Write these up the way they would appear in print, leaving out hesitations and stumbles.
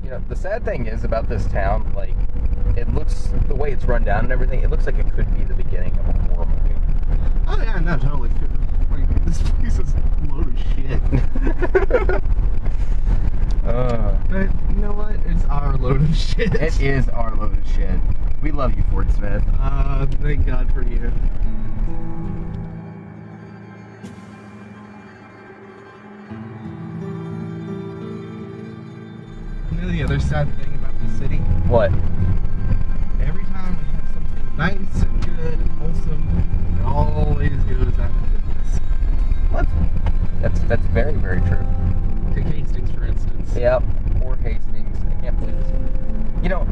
You know, the sad thing is about this town, like, it looks, the way it's run down and everything, it looks like it could be the beginning of a horror movie. Oh yeah, no, totally. Like, this place is a load of shit. But you know what? It's our load of shit. It is our load of shit. We love you, Fort Smith. Thank God for you. You know the other sad thing about the city? What? Every time we have something nice and good and wholesome, it always goes out of business. What? That's very, very true. Take Hastings, for instance. Yep. Poor Hastings. I can't believe this. You know,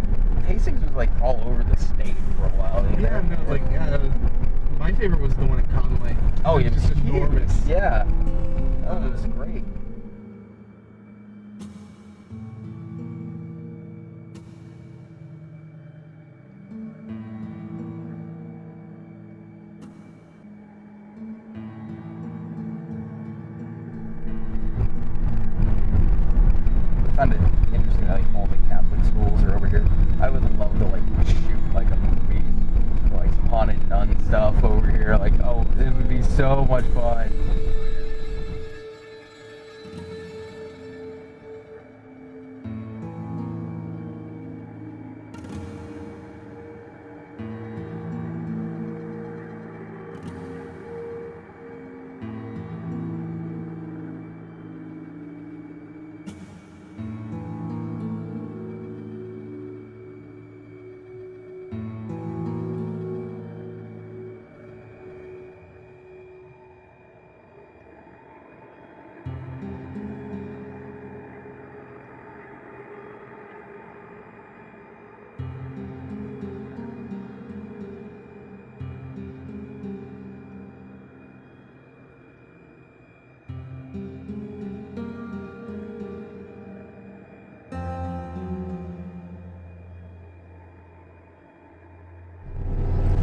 Hastings was like all over the state for a while. Yeah, no, like, my favorite was the one in Conway. Oh, it yeah, was just enormous. Yeah. Oh, it was great. I found it interesting that like all the Catholic schools are over here. I would love to like shoot like a movie, like some haunted nun stuff over here. Like, oh, it would be so much fun.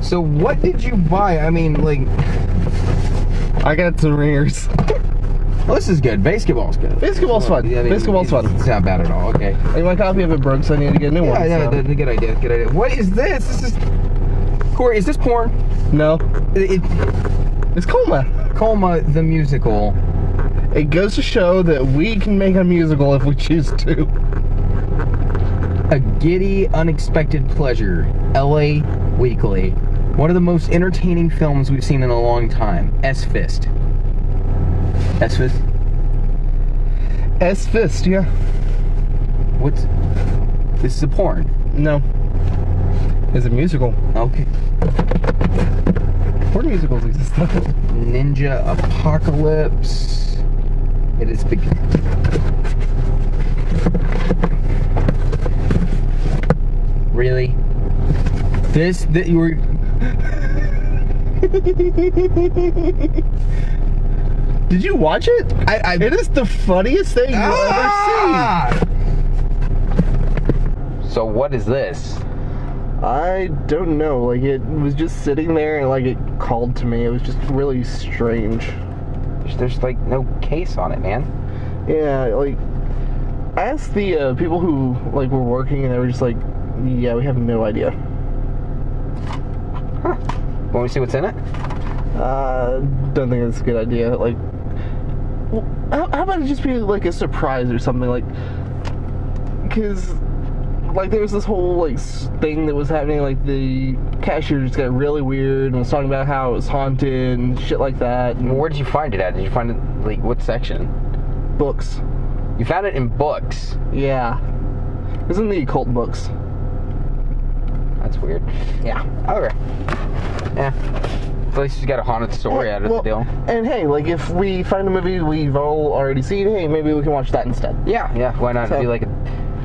So what did you buy? I mean, like, I got some ringers. well, this is good. Basketball's good. Basketball's fun. I mean, Basketball's fun. It's not bad at all. Okay. Hey, my copy of it broke, so I need to get a new one. Yeah, So. that's a good idea. Good idea. What is this? This is Cory. Is this porn? No. It's Colma. Colma the musical. It goes to show that we can make a musical if we choose to. A giddy, unexpected pleasure. L.A. Weekly. One of the most entertaining films we've seen in a long time. S-Fist. S-Fist? S-Fist, yeah. What's... This is a porn? No. It's a musical. Okay. Porn musicals exist. Ninja Apocalypse. It is big. Really? That you were... Did you watch it? It is the funniest thing you'll ever see. So what is this? I don't know. Like, it was just sitting there and, like, it called to me. It was just really strange. There's like no case on it, man. Yeah, like, I asked the people who, like, were working, and they were just like, yeah, we have no idea. Huh. Want me to see what's in it? Don't think that's a good idea. Like, well, how about it just be, like, a surprise or something? Like, because... like, there was this whole, like, thing that was happening, like, the cashier just got really weird and was talking about how it was haunted and shit like that. And Where did you find it at? Did you find it, like, what section? books. You found it in books? Yeah. It was in the occult books. That's weird. Yeah. Okay. Yeah. At least you got a haunted story out of the deal. And hey, like, if we find a movie we've all already seen, hey, maybe we can watch that instead. Yeah, why not? It'd be like,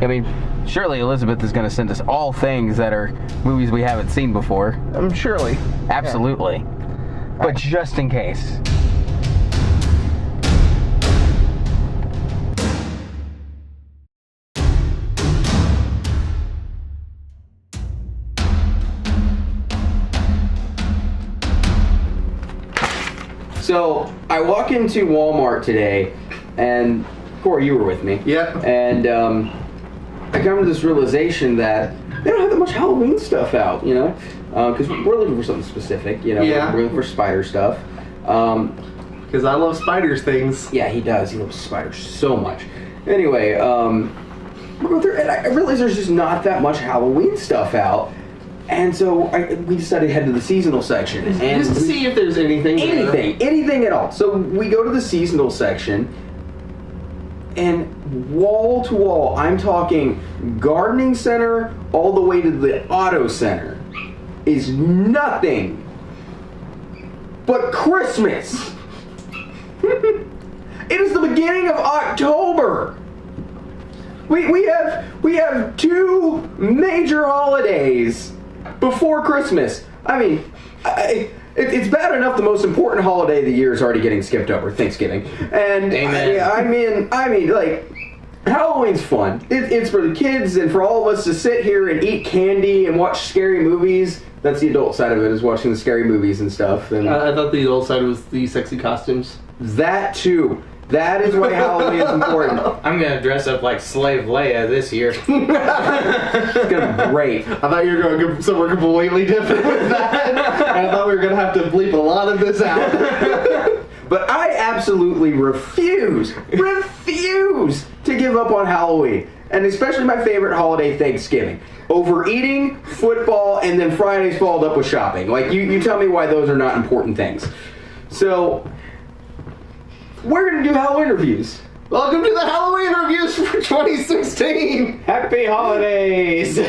I mean, surely Elizabeth is going to send us all things that are movies we haven't seen before. Surely. Absolutely. Yeah. But just in case. So, I walk into Walmart today, and Cory, you were with me. Yep. And I come to this realization that they don't have that much Halloween stuff out, you know? Because we're looking for something specific, you know? Yeah. We're looking for spider stuff. Because I love spiders things. Yeah, he does. He loves spiders so much. Anyway, we're going through, and I realize there's just not that much Halloween stuff out. And so we decided to head to the seasonal section. And Just to see if there's anything there. Anything at all. So we go to the seasonal section, and wall to wall, I'm talking gardening center all the way to the auto center, is nothing but Christmas. It is the beginning of October. We have 2 major holidays before Christmas. I mean, it's bad enough the most important holiday of the year is already getting skipped over, Thanksgiving. And Amen. I mean, like, Halloween's fun. It's for the kids and for all of us to sit here and eat candy and watch scary movies. That's the adult side of it, is watching the scary movies and stuff. And I thought the old side was the sexy costumes. that too. That is why Halloween is important. I'm gonna dress up like Slave Leia this year. It's gonna be great. I thought you were going to go somewhere completely different with that. I thought we were going to have to bleep a lot of this out. But I absolutely refuse to give up on Halloween. And especially my favorite holiday, Thanksgiving. Overeating, football, and then Fridays followed up with shopping. Like, you tell me why those are not important things. So, we're going to do Halloween reviews. Welcome to the Halloween reviews for 2016. Happy holidays!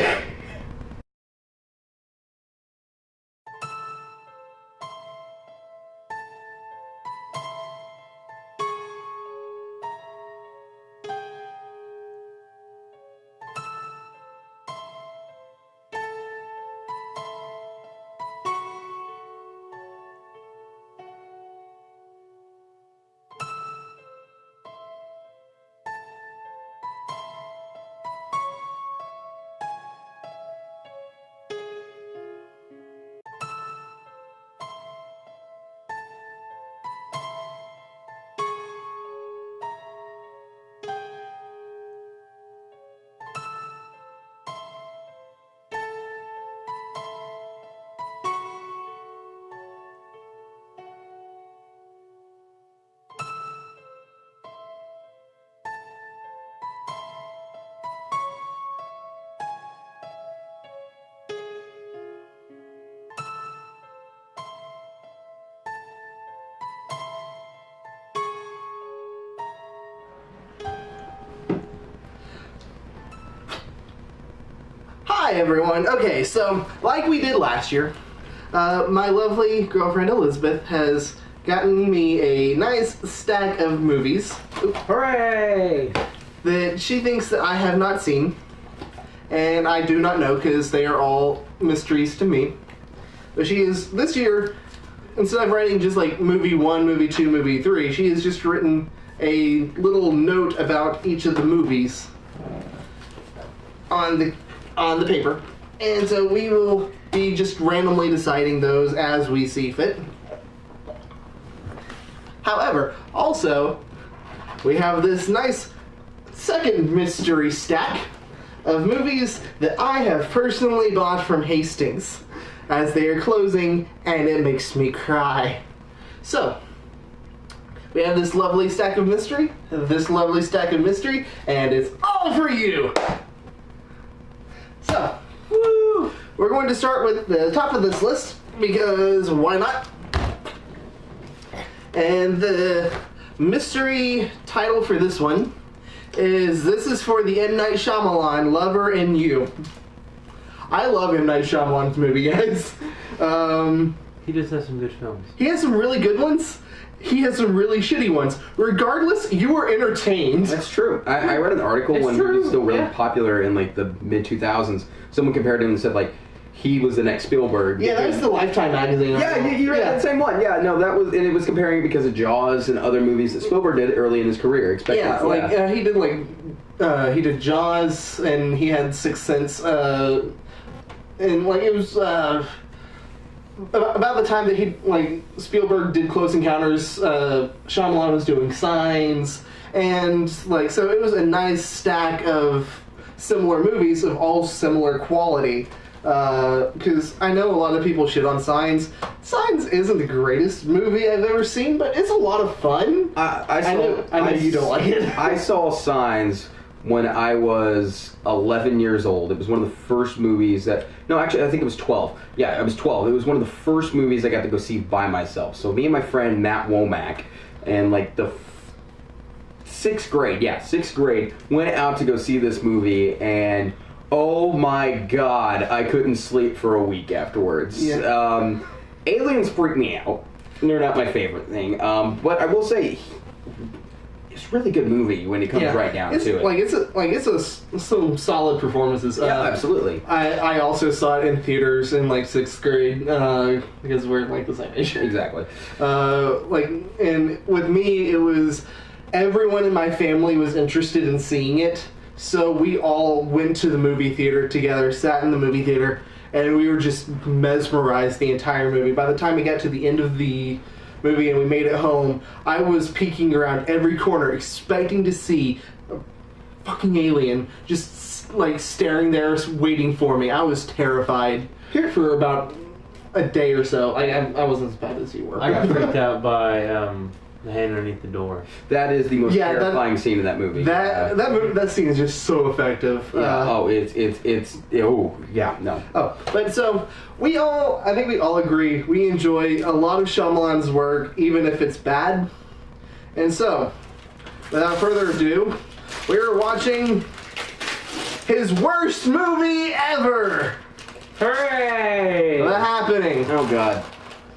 Hi everyone. Okay, so like we did last year, my lovely girlfriend Elizabeth has gotten me a nice stack of movies. Hooray! That she thinks that I have not seen, and I do not know because they are all mysteries to me. But she is, this year, instead of writing just like movie 1, movie 2, movie 3, she has just written a little note about each of the movies on the paper. And so we will be just randomly deciding those as we see fit. However, also, we have this nice second mystery stack of movies that I have personally bought from Hastings as they are closing, and it makes me cry. So, we have this lovely stack of mystery, and it's all for you! So, woo, we're going to start with the top of this list, because why not? And the mystery title for this one is This is for the M. Night Shyamalan, Lover and You. I love M. Night Shyamalan's movie, guys. He just has some good films. He has some really good ones. He has some really shitty ones. Regardless, you are entertained. That's true. I read an article when he was still really popular in like the mid 2000s. Someone compared him and said like he was the next Spielberg. Yeah, that was the Lifetime magazine. Yeah, you read that same one. Yeah, no, that was, and it was comparing it because of Jaws and other movies that Spielberg did early in his career. He did he did Jaws, and he had Sixth Sense, and like it was about the time that he Spielberg did Close Encounters. Shyamalan was doing Signs, and like so it was a nice stack of similar movies of all similar quality. Because I know a lot of people shit on Signs. Signs isn't the greatest movie I've ever seen, but it's a lot of fun. I know you don't like it. I saw Signs when I was 11 years old. It was one of the first movies that... No, actually, I think it was 12. Yeah, I was 12. It was one of the first movies I got to go see by myself. So me and my friend Matt Womack, and like the 6th grade, went out to go see this movie, and oh my god, I couldn't sleep for a week afterwards. Yeah. Aliens freak me out. They're not my favorite thing. But I will say... It's a really good movie when it comes right down to it. Some solid performances. Yeah, absolutely. I also saw it in theaters in like 6th grade because we're like the same age. Exactly. And with me, it was everyone in my family was interested in seeing it, so we all went to the movie theater together, sat in the movie theater, and we were just mesmerized the entire movie. By the time we got to the end of the movie and we made it home, I was peeking around every corner expecting to see a fucking alien just like staring there waiting for me. I was terrified for about a day or so. I wasn't as bad as you were. I got freaked out by the hand underneath the door. That is the most terrifying scene in that movie. That scene is just so effective. But so I think we all agree we enjoy a lot of Shyamalan's work, even if it's bad. And so, without further ado, we are watching his worst movie ever. Hooray! The Happening. Oh god.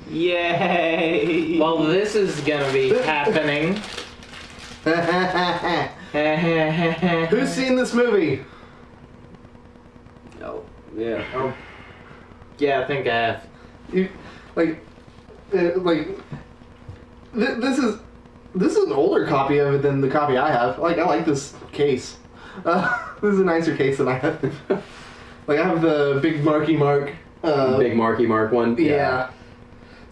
Yay! Well, this is gonna be happening. Who's seen this movie? Oh, yeah. Oh. Yeah, I think I have. This is an older copy of it than the copy I have. I like this case. This is a nicer case than I have. I have the big Marky Mark. Big Marky Mark one? Yeah.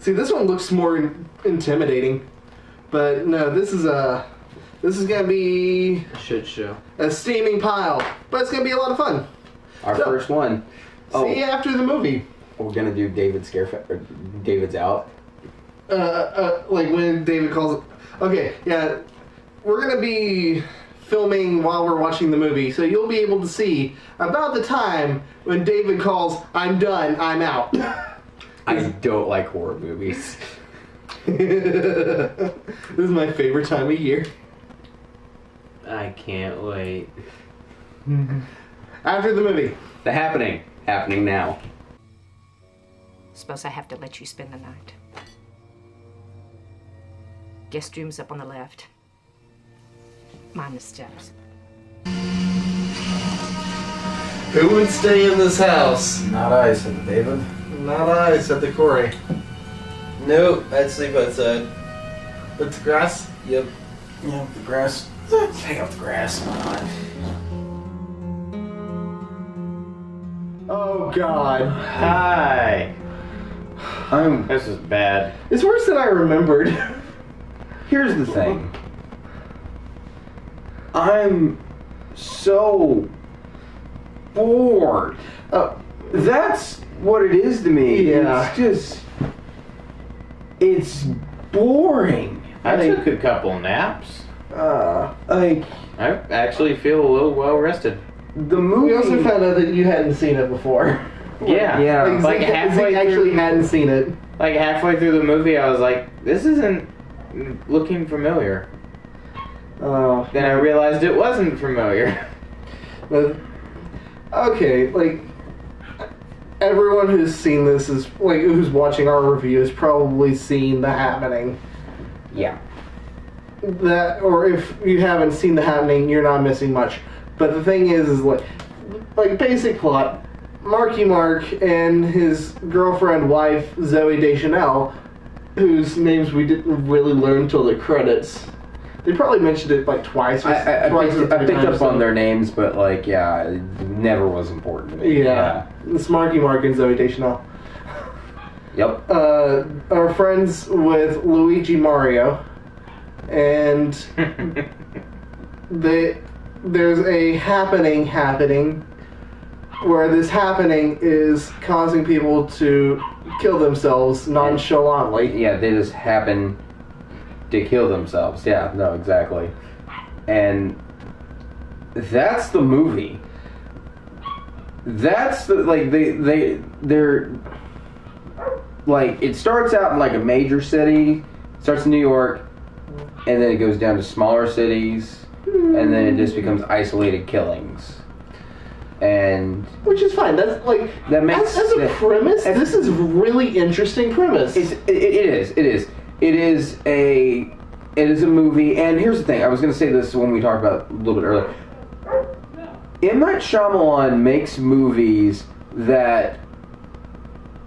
See, this one looks more intimidating. But no, this is gonna be A shit show. a steaming pile. But it's gonna be a lot of fun. Our first one. See you after the movie. We're gonna do David's David's out. When David calls it. Okay, yeah. We're gonna be filming while we're watching the movie, so you'll be able to see about the time when David calls, "I'm done, I'm out." I don't like horror movies. This is my favorite time of year. I can't wait. After the movie. The Happening. Happening now. Suppose I have to let you spend the night. Guest room's up on the left. Mind the steps. Who would stay in this house? Not I, said David. Not I, said the Cory. Nope, I'd sleep outside. With the grass? Yep. Yeah, the grass. Take off the grass. Oh God. Hi! This is bad. It's worse than I remembered. Here's the thing. I'm so bored. That's what it is to me. Yeah. It's boring. I took a couple naps. Like, I actually feel a little well rested. the movie. We also found out that you hadn't seen it before. Yeah. Like halfway actually through, hadn't seen it. like halfway through the movie, I was like, "This isn't looking familiar." Then I realized it wasn't familiar. But, okay, everyone who's seen this who's watching our review has probably seen The Happening. Yeah. That, or if you haven't seen The Happening, you're not missing much. But the thing is basic plot, Marky Mark and his girlfriend, wife, Zoe Deschanel, whose names we didn't really learn until the credits. They probably mentioned it twice. I picked up on their names, but it never was important to me. Yeah. It's Marky Mark and Zoe Deschanel. Yep. Are friends with Luigi Mario, and there's a happening where this happening is causing people to kill themselves nonchalantly. Yeah, they just happen to kill themselves. Yeah, no, exactly. And that's the movie. That's the, like, they're like, it starts out in like a major city, starts in New York, and then it goes down to smaller cities, and then it just becomes isolated killings. And which is fine. That's like, that makes as a premise, this is a really interesting premise. It is a movie. And here's the thing, I was going to say this when we talked about it a little bit earlier. M. Night Shyamalan makes movies that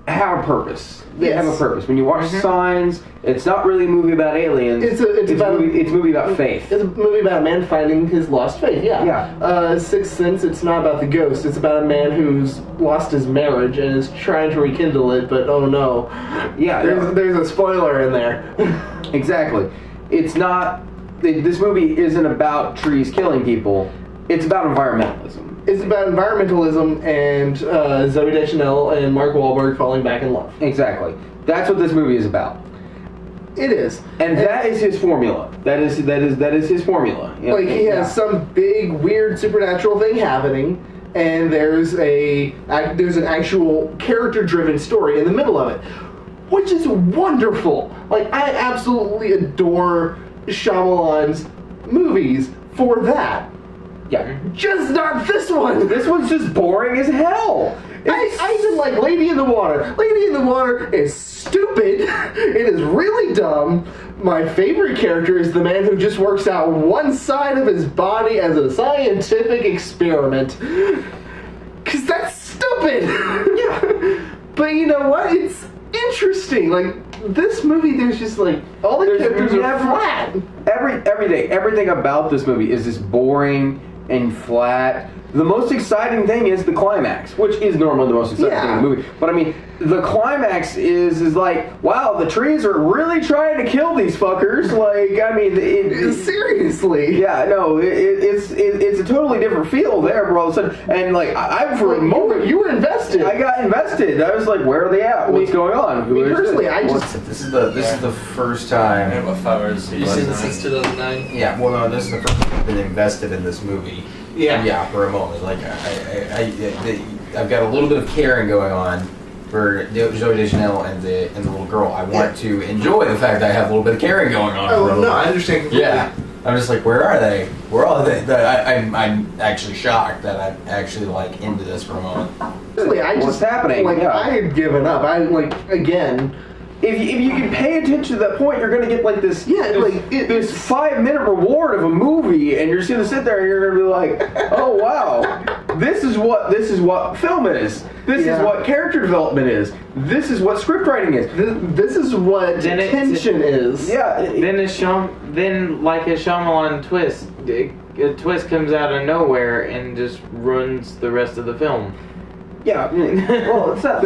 have a purpose. They have a purpose. When you watch Signs, it's not really a movie about aliens. It's a movie about faith. It's a movie about a man finding his lost faith. Yeah. Sixth Sense. It's not about the ghost. It's about a man who's lost his marriage and is trying to rekindle it. But oh no. Yeah. There's a spoiler in there. Exactly. It's not. This movie isn't about trees killing people. It's about environmentalism. It's about environmentalism and Zooey Deschanel and Mark Wahlberg falling back in love. Exactly. That's what this movie is about. It is. And that is his formula. That is his formula. You know, like, he has some big, weird, supernatural thing happening, and there's an actual character-driven story in the middle of it, which is wonderful. Like, I absolutely adore Shyamalan's movies for that. Yeah. Just not this one. This one's just boring as hell. I even like Lady in the Water. Lady in the Water is stupid. It is really dumb. My favorite character is the man who just works out one side of his body as a scientific experiment. Because that's stupid. Yeah. But you know what? It's interesting. Like, this movie, there's just like, all the characters are flat. Every day, everything about this movie is just boring and flat. The most exciting thing is the climax, which is normally the most exciting thing in the movie. But I mean, the climax is like, wow, the trees are really trying to kill these fuckers. Like, I mean, seriously. Yeah, no, it's a totally different feel there, bro. All of a sudden, and like, I for a moment, you were invested. I got invested. I was like, where are they at? What's going on? Personally, This is the first time. And what hours? Have you seen this since 2009? Yeah, well, no, this is the first time I've been invested in this movie. Yeah, for a moment. Like, I've got a little bit of caring going on for Zooey Deschanel and the little girl. I want to enjoy the fact that I have a little bit of caring going on. Oh, no, I understand completely. Yeah. I'm just like, where are they? Where are they? I'm actually shocked that I'm actually, like, into this for a moment. What's happening? Like, I had given up. I, like, again... If you can pay attention to that point, you're going to get like this, this 5-minute reward of a movie, and you're just going to sit there and you're going to be like, oh wow, this is what film is. This is what character development is. This is what script writing is. This is what tension is. Yeah. Then like a Shyamalan twist, a twist comes out of nowhere and just ruins the rest of the film. Yeah, well, it's not.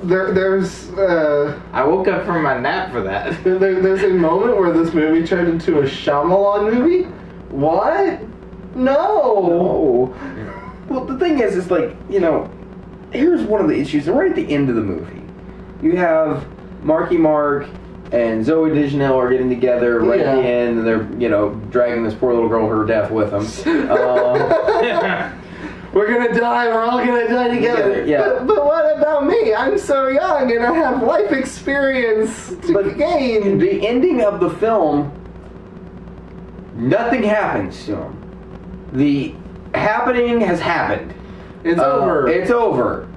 There's. I woke up from my nap for that. There's a moment where this movie turned into a Shyamalan movie. What? No. Well, the thing is like, you know, here's one of the issues. Right at the end of the movie, you have Marky Mark and Zooey Deschanel are getting together right at the end, and they're, you know, dragging this poor little girl to her death with them. We're gonna die, we're all gonna die together. Yeah. But what about me? I'm so young and I have life experience to gain. The ending of the film, nothing happens to him. The happening has happened. It's over. It's over.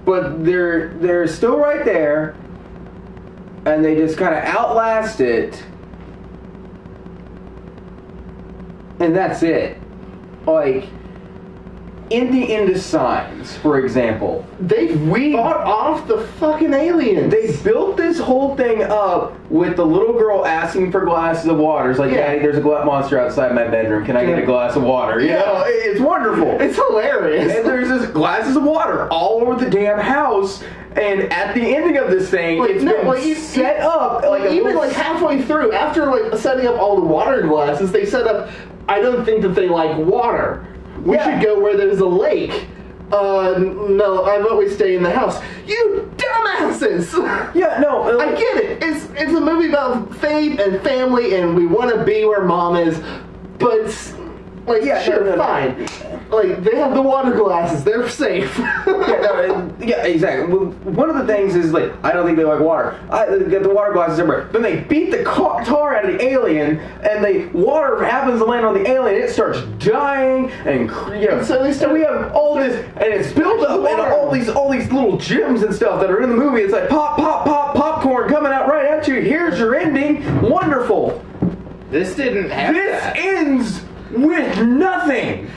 But they're still right there, and they just kind of outlast it, and that's it. Like, in the end of Signs, for example, they fought off the fucking aliens. They built this whole thing up with the little girl asking for glasses of water. It's like, Daddy, there's a monster outside my bedroom. Can I get a glass of water? You know, it's wonderful. It's hilarious. And there's this glasses of water all over the damn house. And at the ending of this thing, it's been set up. Even halfway through, after like setting up all the water glasses, they set up I don't think that they like water. We should go where there's a lake. No, I vote we stay in the house. You dumbasses! Yeah, no. I get it. It's a movie about faith and family, and we want to be where mom is, but like, Yeah, sure, no. fine. Like, they have the water glasses. They're safe. Yeah, exactly. Well, one of the things is, like, I don't think they like water. They get the water glasses everywhere. Then they beat the tar out of the alien, and the water happens to land on the alien, and it starts dying, and so they start- we have all this, and it's built up, and all these little gems and stuff that are in the movie. It's like pop, pop, pop, popcorn coming out right at you. Here's your ending. Wonderful. This didn't have This that. ends with nothing.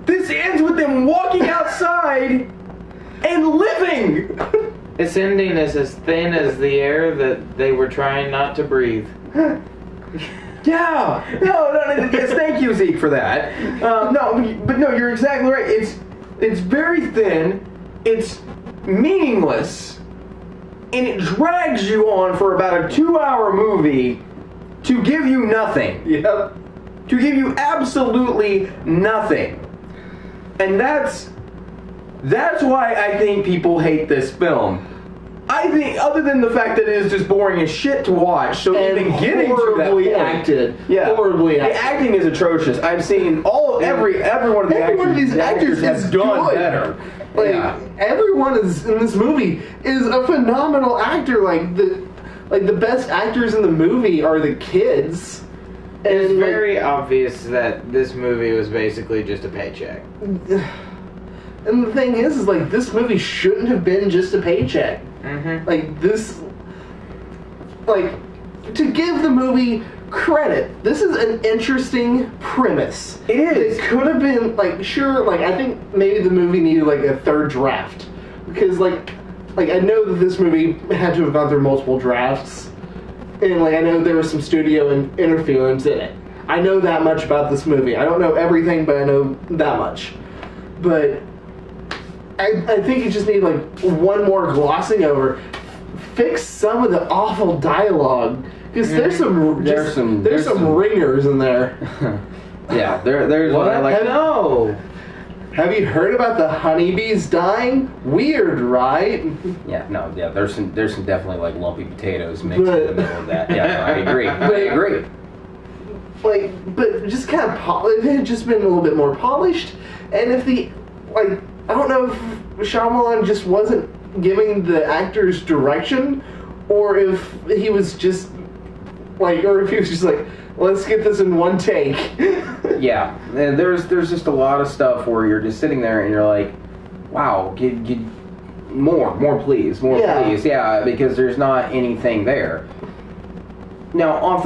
This ends with them walking outside and living. This ending is as thin as the air that they were trying not to breathe. Yeah. No. Yes, thank you, Zeke, for that. No, you're exactly right. It's very thin. It's meaningless, and it drags you on for about a 2-hour movie to give you nothing. Yep. To give you absolutely nothing. And that's why I think people hate this film. I think, other than the fact that it is just boring as shit to watch, so And even getting to that horribly point, acted. yeah, Horribly the acted. acting is atrocious. I've seen every one of the Every one of these actors have is done good. better. Like, Yeah. everyone is in this movie is a phenomenal actor. Like the best actors in the movie are the kids. It's And very obvious that this movie was basically just a paycheck. and the thing is like this movie shouldn't have been just a paycheck. Mm-hmm. Like this, like to give the movie credit, this is an interesting premise. It is. It could have been like sure, like I think maybe the movie needed like a third draft because like I know that this movie had to have gone through multiple drafts, and like I know there was some studio interference in it. I know that much about this movie. I don't know everything, but I know that much. But I think you just need like one more glossing over. Fix some of the awful dialogue because there's some ringers in there. Yeah, there's What? one like No! Have you heard about the honeybees dying? Weird, right? there's some definitely like lumpy potatoes mixed in the middle of that. Yeah, no, I agree. Like, but just kind of if it had just been a little bit more polished, and if I don't know if Shyamalan just wasn't giving the actors direction, or if he was just like, let's get this in one take. Yeah, and there's just a lot of stuff where you're just sitting there and you're like, wow, get more please, please. Yeah, because there's not anything there. Now, off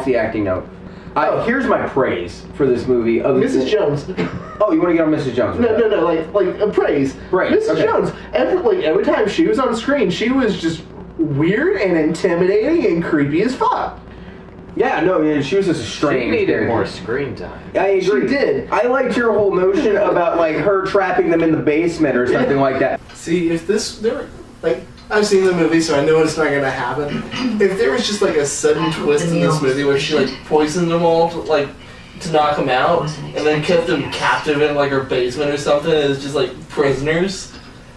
the acting note, here's my praise for this movie. Mrs. Jones. Oh, you want to get on Mrs. Jones? No, like a praise. Praise, Mrs. okay. Jones. Every time she was on screen, she was just weird and intimidating and creepy as fuck. Yeah, no, she was just a She strange needed character. more screen time. I agree. She did. I liked your whole notion about like her trapping them in the basement or something like that. See, if I've seen the movie, so I know it's not gonna happen. If there was just like a sudden twist in this movie where she like poisoned them all to knock them out, and then kept them captive in like her basement or something as just like prisoners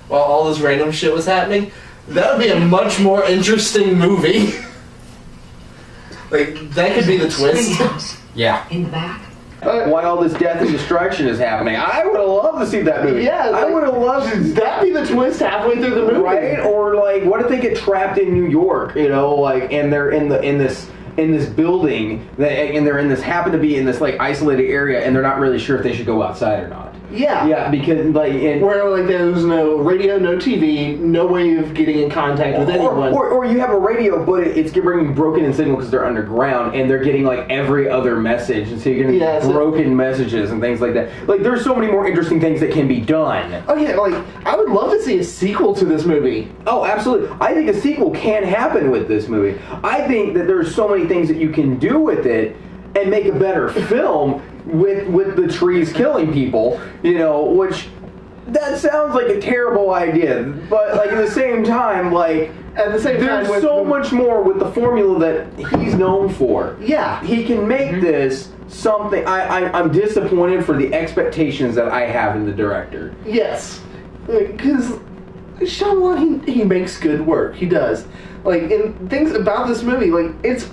while all this random shit was happening, that would be a much more interesting movie. Like that could be the twist. Yeah. In the back? Why all this death and destruction is happening. I would have loved to see that movie. Yeah, I would have loved to. That'd be the twist halfway through the movie, Right? Or like, what if they get trapped in New York? You know, like, and they're in this building, and they're happen to be in this like isolated area, and they're not really sure if they should go outside or not. Yeah. Yeah, because like, where like there's no radio, no TV, no way of getting in contact with anyone. Or you have a radio, but it's bringing broken in signal because they're underground, and they're getting like every other message, and so you're getting broken messages and things like that. Like, there's so many more interesting things that can be done. Oh yeah, like I would love to see a sequel to this movie. Oh, absolutely. I think a sequel can happen with this movie. I think that there's so many things that you can do with it and make a better film with the trees killing people, you know, which that sounds like a terrible idea, but like at the same time, like there's so much more with the formula that he's known for. Yeah. He can make this something. I'm disappointed for the expectations that I have in the director. Yes, because Shyamalan, he makes good work. He does. Like, and things about this movie, like, it's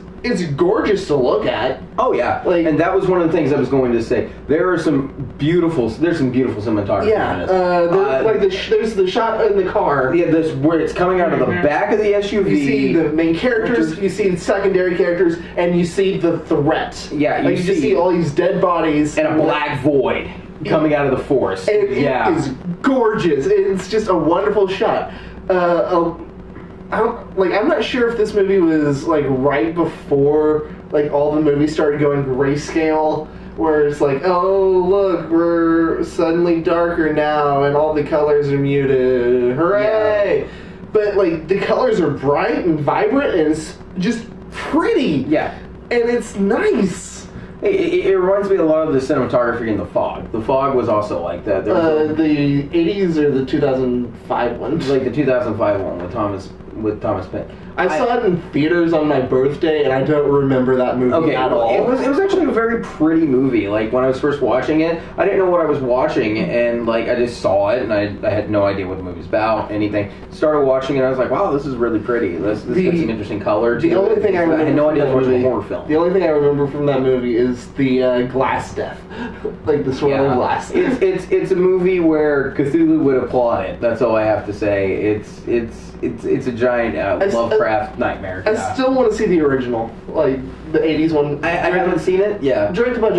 gorgeous to look at. Oh yeah, Like, and that was one of the things I was going to say. There's some beautiful cinematography. yeah, in this. there's the shot in the car. Yeah, this where it's coming out of the back of the SUV. You see the main characters, you see the secondary characters, and you see the threat. Yeah, you just see all these dead bodies and a black void coming out of the forest. And it is gorgeous. It's just a wonderful shot. I'm not sure if this movie was like right before like all the movies started going grayscale, where it's like, oh look, we're suddenly darker now and all the colors are muted. Hooray! Yeah. But like the colors are bright and vibrant and it's just pretty. Yeah. And it's nice. It reminds me a lot of the cinematography in The Fog. The Fog was also like that. The 80s or the 2005 one? Like the 2005 one with Thomas Penn. I saw it in theaters on my birthday, and I don't remember that movie at all. It was actually a very pretty movie. Like, when I was first watching it, I didn't know what I was watching, and, like, I just saw it, and I had no idea what the movie's about, anything. Started watching it, and I was like, wow, this is really pretty. This got some interesting color to it. The only thing I remember had no idea I was watching a horror film. The only thing I remember from that movie is the glass death. Like, the swirling glass. It's a movie where Cthulhu would applaud it. That's all I have to say. It's a giant Lovecraft nightmare. I still want to see the original, like the 80s one. I haven't seen it. Yeah, directed by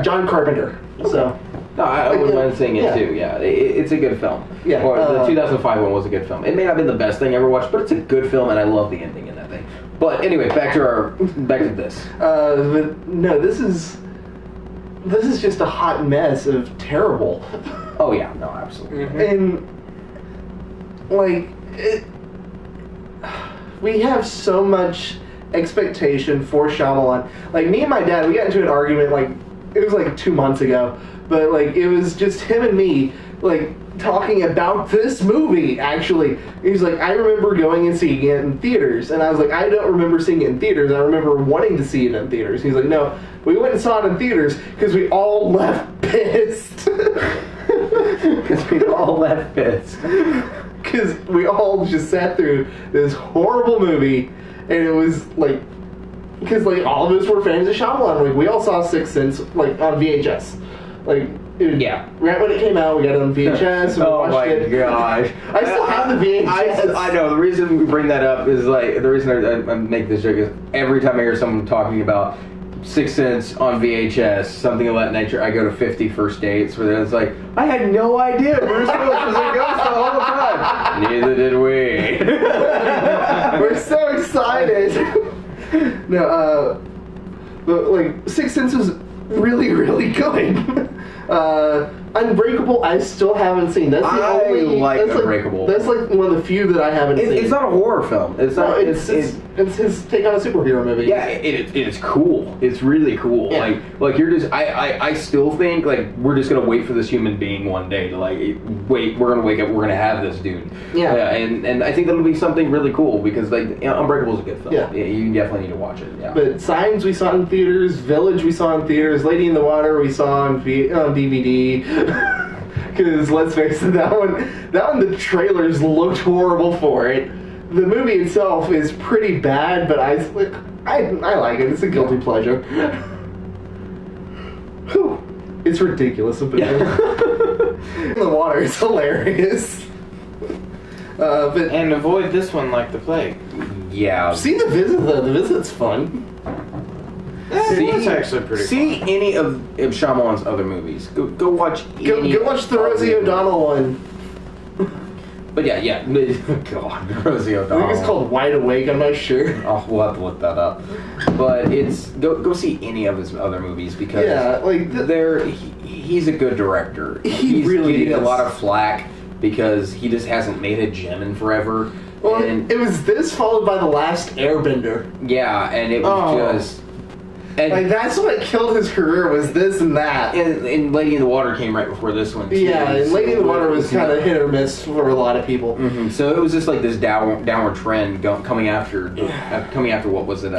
John Carpenter. So no, I wouldn't mind seeing it too. Yeah, it's a good film. Yeah, or the 2005 one was a good film. It may not have been the best thing I ever watched, but it's a good film, and I love the ending in that thing. But anyway, back to this. But no, this is just a hot mess of terrible. Oh yeah, no, absolutely. And like we have so much expectation for Shyamalan. Like, me and my dad, we got into an argument, like, it was like 2 months ago, but like it was just him and me, like, talking about this movie. Actually, he was like, I remember going and seeing it in theaters, and I was like, I don't remember seeing it in theaters. I remember wanting to see it in theaters. He's like, no, we went and saw it in theaters because we all left pissed. Because we all left pissed. Because we all just sat through this horrible movie, and it was like, because like all of us were fans of Shyamalan. Like, we all saw Sixth Sense like on VHS. Like, right when it came out, we got it on VHS. And we watched it. Oh my gosh! I still have the VHS. I know. The reason we bring that up is like the reason I make this joke is every time I hear someone talking about Sixth Sense on VHS, something of that nature, I go to 50 First Dates where it's like, I had no idea Bruce Willis was a ghost the whole time. Neither did we. We're so excited. No, but like Sixth Sense was really, really good. Unbreakable, I still haven't seen. That's the only. Like Unbreakable. That's like one of the few that I haven't seen. It's not a horror film. It's not. It's his take on a superhero movie. Yeah, it's cool. It's really cool. Yeah. Like you're just. I still think like we're just gonna wait for this human being one day to like wait. We're gonna wake up. We're gonna have this dude. Yeah. And I think that'll be something really cool because like Unbreakable is a good film. Yeah. You definitely need to watch it. Yeah. But Signs we saw in theaters, Village we saw in theaters, Lady in the Water we saw on DVD. Because let's face it, that one, the trailers looked horrible for it. The movie itself is pretty bad, but I like it. It's a guilty pleasure. Whew. It's ridiculous. But in the water is hilarious. And avoid this one like the plague. Yeah. See The Visit, though. The Visit's fun. It's actually pretty See fun. any of Shyamalan's other movies. Go watch any. Go watch the Rosie O'Donnell one. But yeah. God, Rosie I O'Donnell. think it's called Wide Awake, I'm not sure. Oh, we'll have to look that up. But it's go see any of his other movies because he's a good director. He's really getting is. a lot of flack because he just hasn't made a gem in forever. Well, and, it was this followed by The Last Airbender. Yeah, and it was just. And, like, that's what killed his career, was this and that. And Lady in the Water came right before this one, too. Yeah, and Lady in the Water was kind of hit or miss for a lot of people. Mm-hmm. So it was just like this downward trend coming after what was it?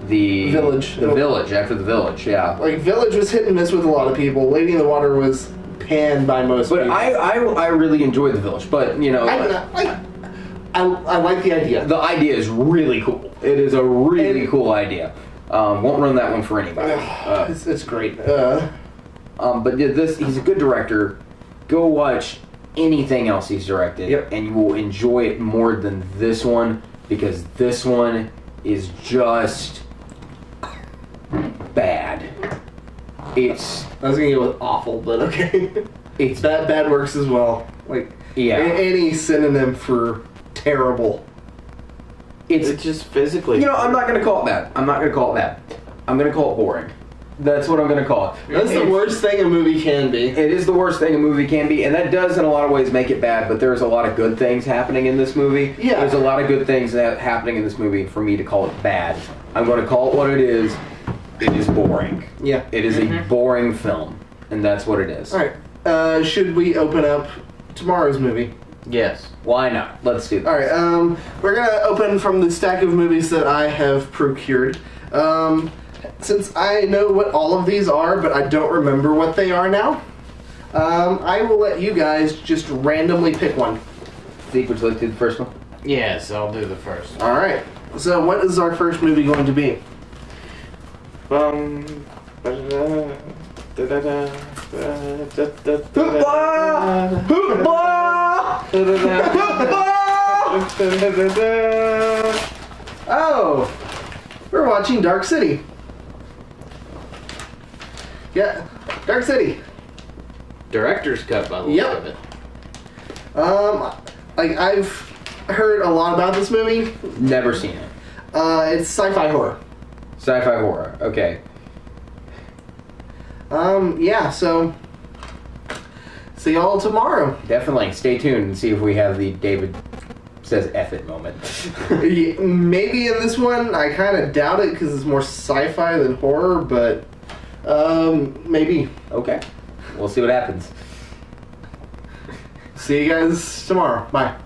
the Village. The Village, after The Village, yeah. Like, Village was hit and miss with a lot of people. Lady in the Water was panned by most But people. I really enjoyed The Village, but, you know... I like the idea. The idea is really cool. It is a really cool idea. Won't run that one for anybody. It's great. But he's a good director. Go watch anything else he's directed, and you will enjoy it more than this one, because this one is just bad. I was gonna go with awful, but okay. It's bad works as well. Like, any synonym for terrible. It's just physically. You know, I'm not gonna call it bad. I'm gonna call it boring. That's what I'm gonna call it. That's the worst thing a movie can be. It is the worst thing a movie can be, and that does in a lot of ways make it bad, but there's a lot of good things happening in this movie. Yeah. There's a lot of good things happening in this movie for me to call it bad. I'm going to call it what it is. It is boring. Yeah. It is a boring film, and that's what it is. Alright, should we open up tomorrow's movie? Yes. Why not? Let's do that. Alright, we're gonna open from the stack of movies that I have procured. Since I know what all of these are, but I don't remember what they are now, I will let you guys just randomly pick one. Zeke, would you like to do the first one? Yes, I'll do the first. Alright, so what is our first movie going to be? Oh! We're watching Dark City. Yeah, Dark City. Director's cut by the look of it. Like, I've heard a lot about this movie. Never seen it. It's sci-fi horror. Sci-fi horror. Okay. Yeah, so see y'all tomorrow. Definitely. Stay tuned and see if we have the David says F it moment. Maybe in this one, I kind of doubt it because it's more sci-fi than horror, but maybe. Okay. We'll see what happens. See you guys tomorrow. Bye.